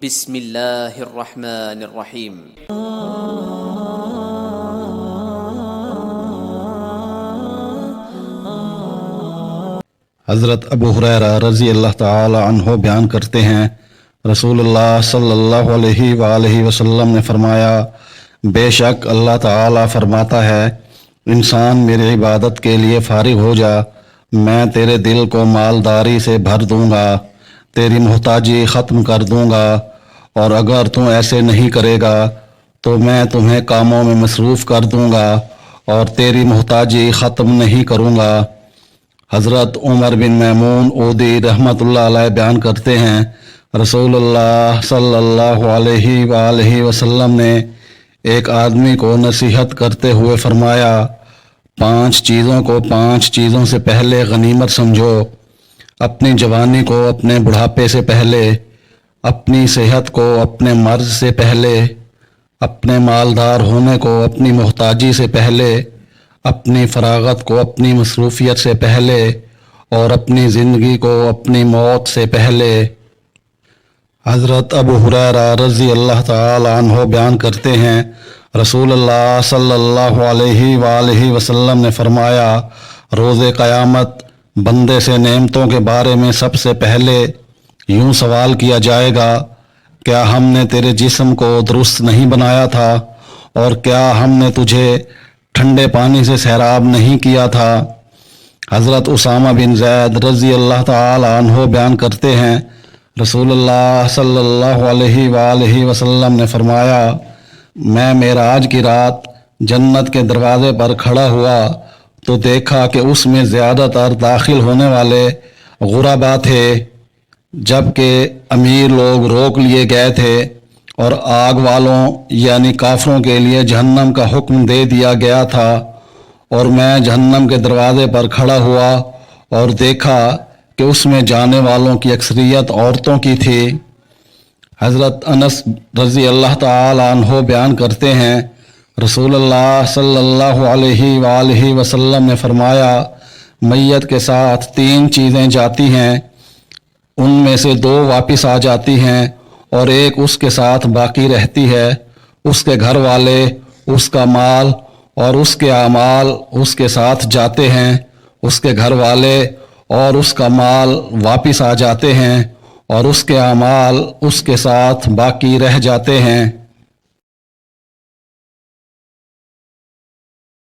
بسم اللہ الرحمن الرحیم۔ حضرت ابو ہریرہ رضی اللہ تعالی عنہ بیان کرتے ہیں، رسول اللہ صلی اللہ علیہ وآلہ وسلم نے فرمایا، بے شک اللہ تعالی فرماتا ہے، انسان میری عبادت کے لیے فارغ ہو جا، میں تیرے دل کو مالداری سے بھر دوں گا، تیری محتاجی ختم کر دوں گا، اور اگر تم ایسے نہیں کرے گا تو میں تمہیں کاموں میں مصروف کر دوں گا اور تیری محتاجی ختم نہیں کروں گا۔ حضرت عمر بن میمون عودی رحمۃ اللہ علیہ بیان کرتے ہیں، رسول اللہ صلی اللہ علیہ وآلہ وسلم نے ایک آدمی کو نصیحت کرتے ہوئے فرمایا، 5 چیزوں کو 5 چیزوں سے پہلے غنیمت سمجھو، اپنی جوانی کو اپنے بڑھاپے سے پہلے، اپنی صحت کو اپنے مرض سے پہلے، اپنے مالدار ہونے کو اپنی محتاجی سے پہلے، اپنی فراغت کو اپنی مصروفیت سے پہلے، اور اپنی زندگی کو اپنی موت سے پہلے۔ حضرت ابو ہریرہ رضی اللہ تعالی عنہ بیان کرتے ہیں، رسول اللہ صلی اللہ علیہ وآلہ وسلم نے فرمایا، روز قیامت بندے سے نعمتوں کے بارے میں سب سے پہلے یوں سوال کیا جائے گا، کیا ہم نے تیرے جسم کو درست نہیں بنایا تھا، اور کیا ہم نے تجھے ٹھنڈے پانی سے سیراب نہیں کیا تھا۔ حضرت اسامہ بن زید رضی اللہ تعالی عنہ بیان کرتے ہیں، رسول اللہ صلی اللہ علیہ وآلہ وسلم نے فرمایا، میں معراج کی رات جنت کے دروازے پر کھڑا ہوا تو دیکھا کہ اس میں زیادہ تر داخل ہونے والے غربا تھے، جبکہ امیر لوگ روک لیے گئے تھے، اور آگ والوں یعنی کافروں کے لیے جہنم کا حکم دے دیا گیا تھا، اور میں جہنم کے دروازے پر کھڑا ہوا اور دیکھا کہ اس میں جانے والوں کی اکثریت عورتوں کی تھی۔ حضرت انس رضی اللہ تعالی عنہ بیان کرتے ہیں، رسول اللہ صلی اللہ علیہ وآلہ وسلم نے فرمایا، میت کے ساتھ 3 چیزیں جاتی ہیں، ان میں سے 2 واپس آ جاتی ہیں اور ایک اس کے ساتھ باقی رہتی ہے، اس کے گھر والے، اس کا مال اور اس کے اعمال اس کے ساتھ جاتے ہیں، اس کے گھر والے اور اس کا مال واپس آ جاتے ہیں، اور اس کے اعمال اس کے ساتھ باقی رہ جاتے ہیں۔